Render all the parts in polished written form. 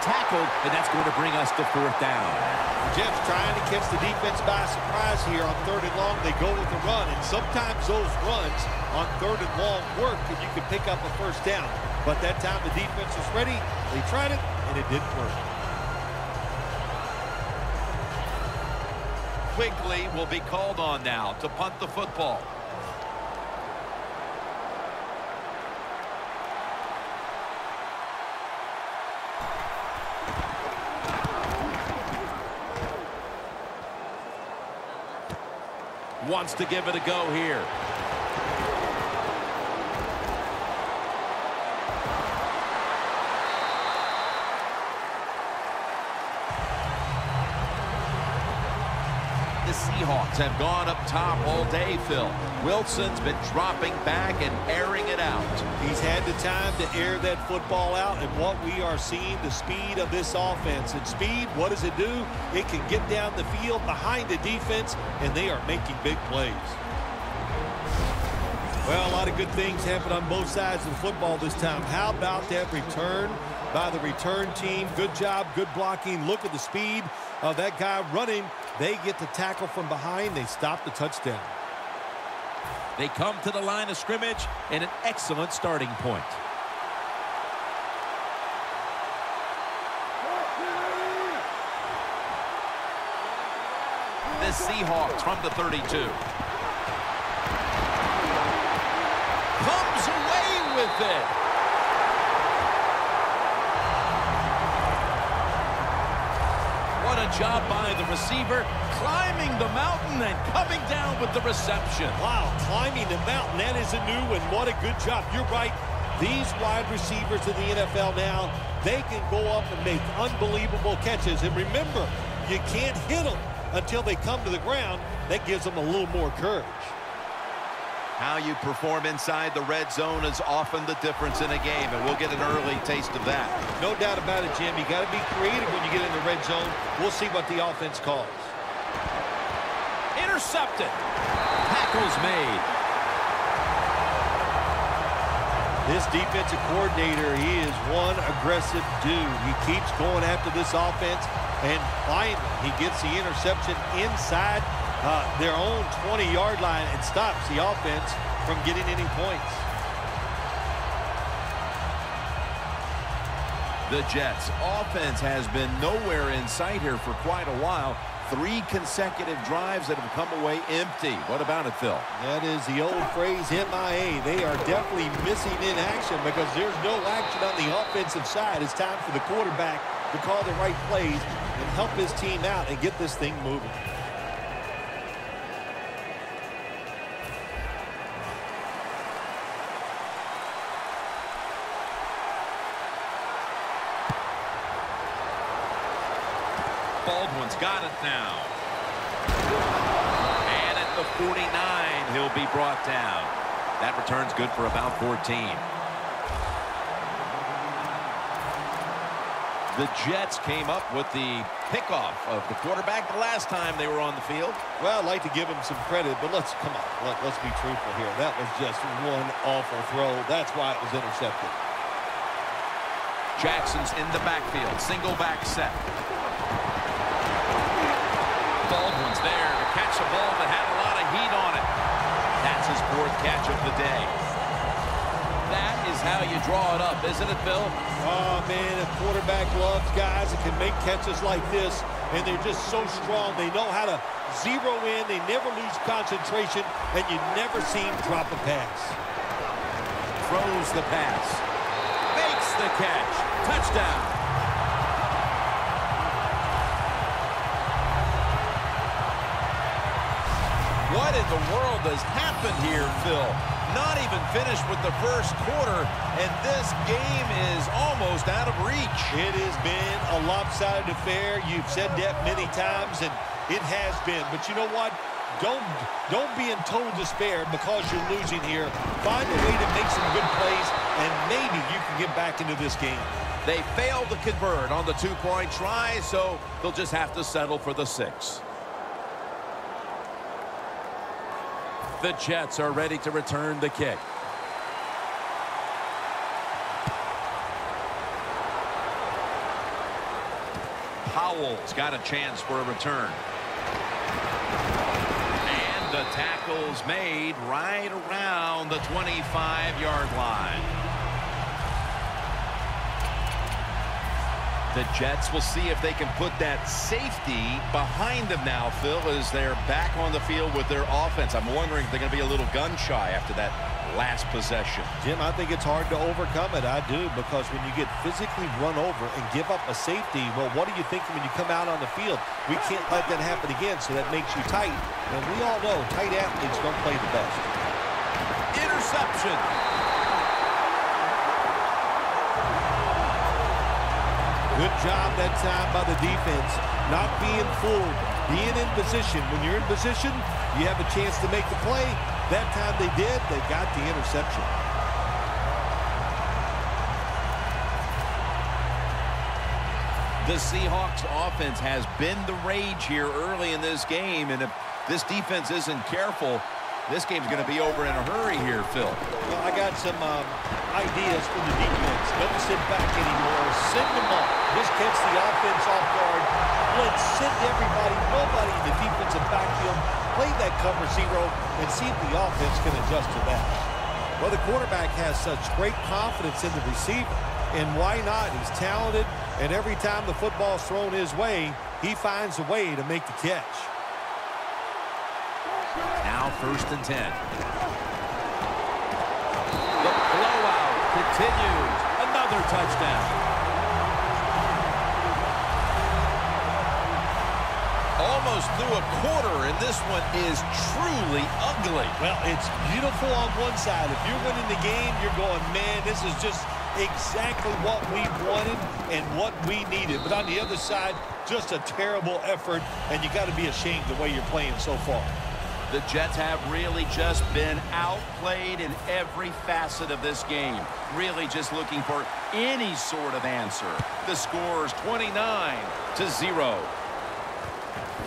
tackled, and that's going to bring us to fourth down. Jets trying to catch the defense by surprise here on 3rd and long. They go with the run, and sometimes those runs on 3rd and long work, and you can pick up a first down. But that time the defense was ready. They tried it, and it didn't work. Quigley will be called on now to punt the football. Wants to give it a go here. The Seahawks have gone up top all day, Phil. Wilson's been dropping back and airing it out. He's had the time to air that football out, and what we are seeing, the speed of this offense. And speed, what does it do? It can get down the field behind the defense, and they are making big plays. Well, a lot of good things happen on both sides of the football this time. How about that return by the return team? Good job, good blocking. Look at the speed of that guy running. They get the tackle from behind. They stop the touchdown. They come to the line of scrimmage and an excellent starting point. The Seahawks from the 32. Comes away with it. What a job by the receiver, climbing the mountain and coming down with the reception. Wow, climbing the mountain, that is a new one. What a good job. You're right. These wide receivers in the NFL now, they can go up and make unbelievable catches. And remember, you can't hit them until they come to the ground. That gives them a little more courage. How you perform inside the red zone is often the difference in a game, and we'll get an early taste of that. No doubt about it, Jim. You got to be creative when you get in the red zone. We'll see what the offense calls. Intercepted. Tackles made. This defensive coordinator, he is one aggressive dude. He keeps going after this offense, and finally he gets the interception inside their own 20-yard line and stops the offense from getting any points. The Jets' offense has been nowhere in sight here for quite a while. 3 consecutive drives that have come away empty. What about it, Phil? That is the old phrase, MIA. They are definitely missing in action because there's no action on the offensive side. It's time for the quarterback to call the right plays and help his team out and get this thing moving. Baldwin's got it now. And at the 49, he'll be brought down. That return's good for about 14. The Jets came up with the pickoff of the quarterback the last time they were on the field. Well, I'd like to give him some credit, but let's be truthful here. That was just one awful throw. That's why it was intercepted. Jackson's in the backfield. Single back set. Baldwin's there to catch a ball that had a lot of heat on it. That's his 4th catch of the day. That is how you draw it up, isn't it, Phil? Oh, man, a quarterback loves guys that can make catches like this, and they're just so strong. They know how to zero in. They never lose concentration, and you never see them drop a pass. Throws the pass. Makes the catch. Touchdown. What in the world has happened here, Phil? Not even finished with the first quarter, and this game is almost out of reach. It has been a lopsided affair. You've said that many times, and it has been. But you know what? Don't be in total despair because you're losing here. Find a way to make some good plays, and maybe you can get back into this game. They failed to convert on the 2-point try, so they'll just have to settle for the 6. The Jets are ready to return the kick. Powell's got a chance for a return. And the tackle's made right around the 25-yard line. The Jets will see if they can put that safety behind them now, Phil, as they're back on the field with their offense. I'm wondering if they're going to be a little gun-shy after that last possession. Jim, I think it's hard to overcome it. I do, because when you get physically run over and give up a safety, well, what are you thinking when you come out on the field? We can't let that happen again, so that makes you tight. And we all know tight athletes don't play the best. Interception. Good job that time by the defense. Not being fooled, being in position. When you're in position, you have a chance to make the play. That time they did. They got the interception. The Seahawks offense has been the rage here early in this game, and if this defense isn't careful, this game's going to be over in a hurry here, Phil. Well, I got some ideas for the defense. Don't sit back anymore. Send them up. Just catch the offense off guard. Let's send everybody, nobody in the defensive backfield. Play that cover zero and see if the offense can adjust to that. Well, the quarterback has such great confidence in the receiver. And why not? He's talented, and every time the football's thrown his way, he finds a way to make the catch. Now 1st and 10. The blowout continues. Another touchdown. Almost through a quarter, and this one is truly ugly. Well, it's beautiful on one side. If you're winning the game, you're going, man, this is just exactly what we wanted and what we needed. But on the other side, just a terrible effort, and you got to be ashamed the way you're playing so far. The Jets have really just been outplayed in every facet of this game. Really just looking for any sort of answer. The score's 29-0.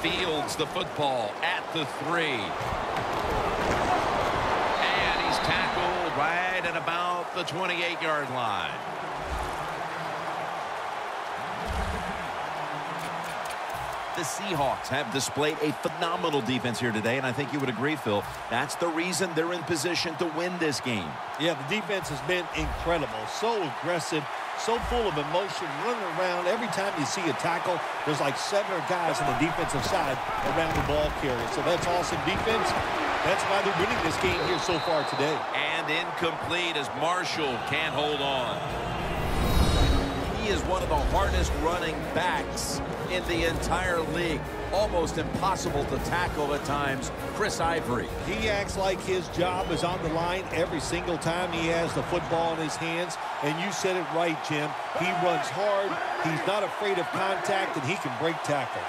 Fields the football at the 3. And he's tackled right at about the 28-yard line. The Seahawks have displayed a phenomenal defense here today, and I think you would agree, Phil. That's the reason they're in position to win this game. Yeah, the defense has been incredible. So aggressive, so full of emotion, running around. Every time you see a tackle, there's like 7 guys on the defensive side around the ball carrier. So that's awesome defense. That's why they're winning this game here so far today. And incomplete as Marshall can't hold on. He is one of the hardest running backs in the entire league. Almost impossible to tackle at times. Chris Ivory. He acts like his job is on the line every single time he has the football in his hands. And you said it right, Jim. He runs hard. He's not afraid of contact, and he can break tackles.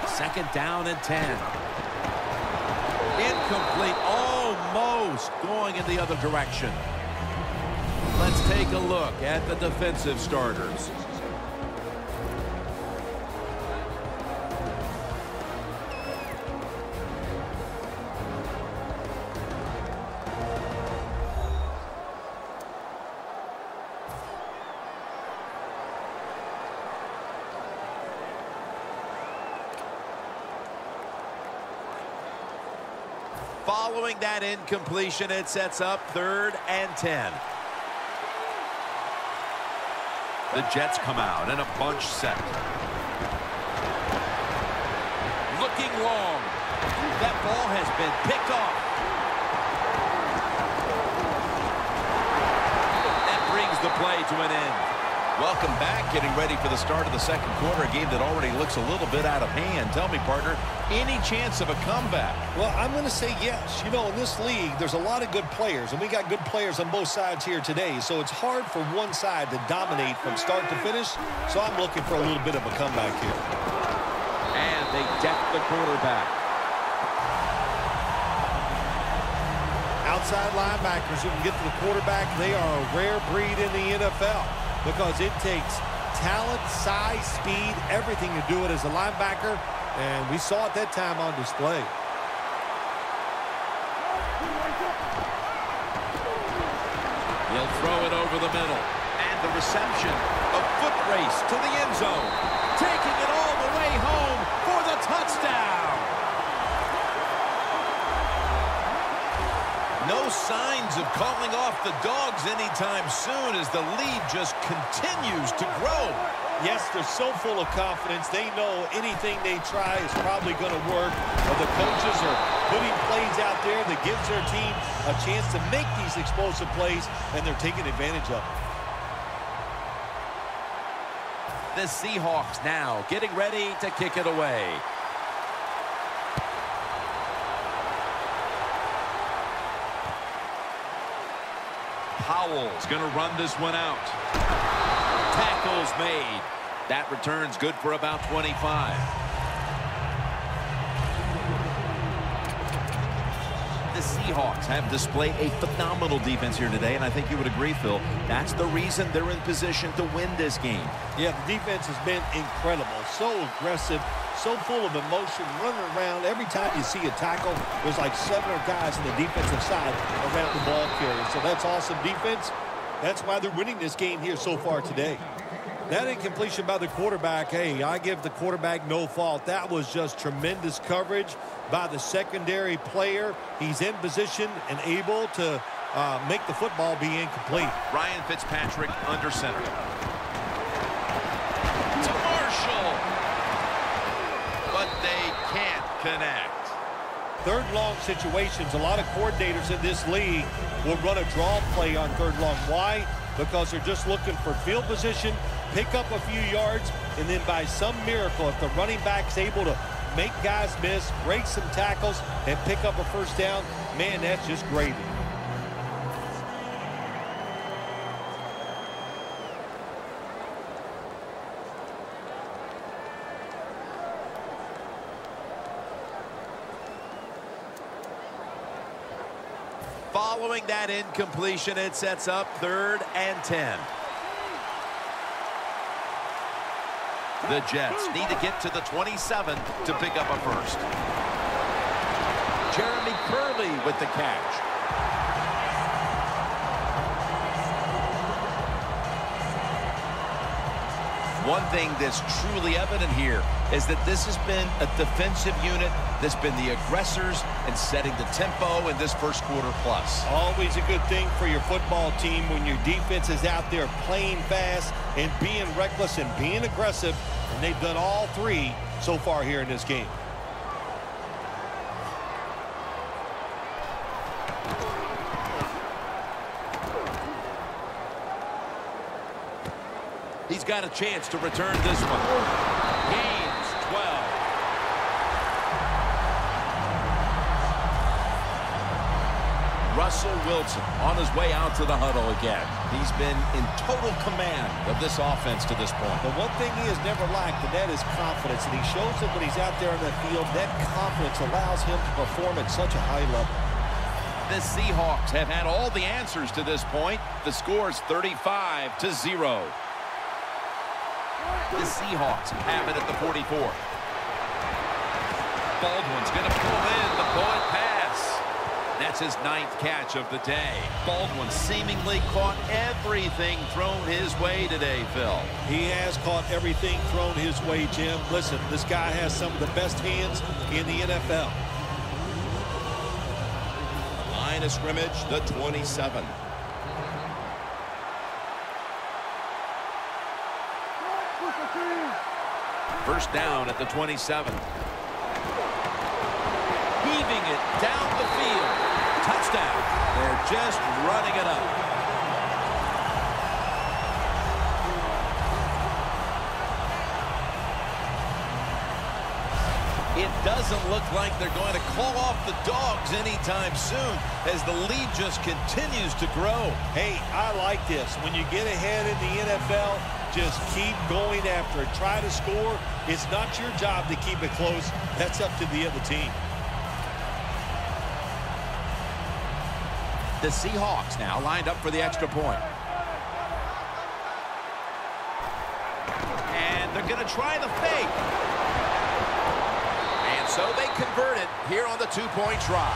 2nd down and 10. Incomplete. Almost going in the other direction. Let's take a look at the defensive starters. Following that incompletion, it sets up 3rd and 10. The Jets come out in a bunch set. Looking long. That ball has been picked off. That brings the play to an end. Welcome back, getting ready for the start of the 2nd quarter, a game that already looks a little bit out of hand. Tell me, partner, any chance of a comeback? Well, I'm going to say yes. You know, in this league, there's a lot of good players, and we got good players on both sides here today, so it's hard for one side to dominate from start to finish, so I'm looking for a little bit of a comeback here. And they deck the quarterback. Outside linebackers who can get to the quarterback, they are a rare breed in the NFL. Because it takes talent, size, speed, everything to do it as a linebacker. And we saw it that time on display. He'll throw it over the middle. And the reception. A foot race to the end zone. Taking it all the way home for the touchdown. No signs of calling off the dogs anytime soon as the lead just continues to grow. Yes, they're so full of confidence. They know anything they try is probably going to work. The coaches are putting plays out there that gives their team a chance to make these explosive plays, and they're taking advantage of it. The Seahawks now getting ready to kick it away. Powell's going to run this one out. Tackles made. That return's good for about 25. The Seahawks have displayed a phenomenal defense here today, and I think you would agree, Phil. That's the reason they're in position to win this game. Yeah, the defense has been incredible. So aggressive, so full of emotion, running around. Every time you see a tackle, there's like 7 guys on the defensive side around the ball carrier. So that's awesome defense. That's why they're winning this game here so far today. That incompletion by the quarterback, hey, I give the quarterback no fault. That was just tremendous coverage by the secondary player. He's in position and able to make the football be incomplete. Ryan Fitzpatrick under center. To Marshall. But they can't connect. Third long situations, a lot of coordinators in this league will run a draw play on third long. Why? Because they're just looking for field position, pick up a few yards, and then by some miracle, if the running back's able to make guys miss, break some tackles, and pick up a first down, man, that's just gravy. Following that incompletion, it sets up 3rd and 10. The Jets need to get to the 27 to pick up a first. Jeremy Curley with the catch. One thing that's truly evident here is that this has been a defensive unit that's been the aggressors and setting the tempo in this first quarter plus. Always a good thing for your football team when your defense is out there playing fast and being reckless and being aggressive, and they've done all 3 so far here in this game. He's got a chance to return this one. Gains 12. Russell Wilson on his way out to the huddle again. He's been in total command of this offense to this point. The one thing he has never lacked, and that is confidence. And he shows it when he's out there on the field. That confidence allows him to perform at such a high level. The Seahawks have had all the answers to this point. The score is 35-0. The Seahawks have it at the 44. Baldwin's going to pull in the bullet pass. That's his 9th catch of the day. Baldwin seemingly caught everything thrown his way today, Phil. He has caught everything thrown his way, Jim. Listen, this guy has some of the best hands in the NFL. Line of scrimmage, the 27. First down at the 27. Heaving it down the field. Touchdown. They're just running it up. It doesn't look like they're going to call off the dogs anytime soon as the lead just continues to grow. Hey, I like this. When you get ahead in the NFL, just keep going after it. Try to score. It's not your job to keep it close. That's up to the other team. The Seahawks now lined up for the extra point. And they're going to try the fake. And so they convert it here on the two-point try.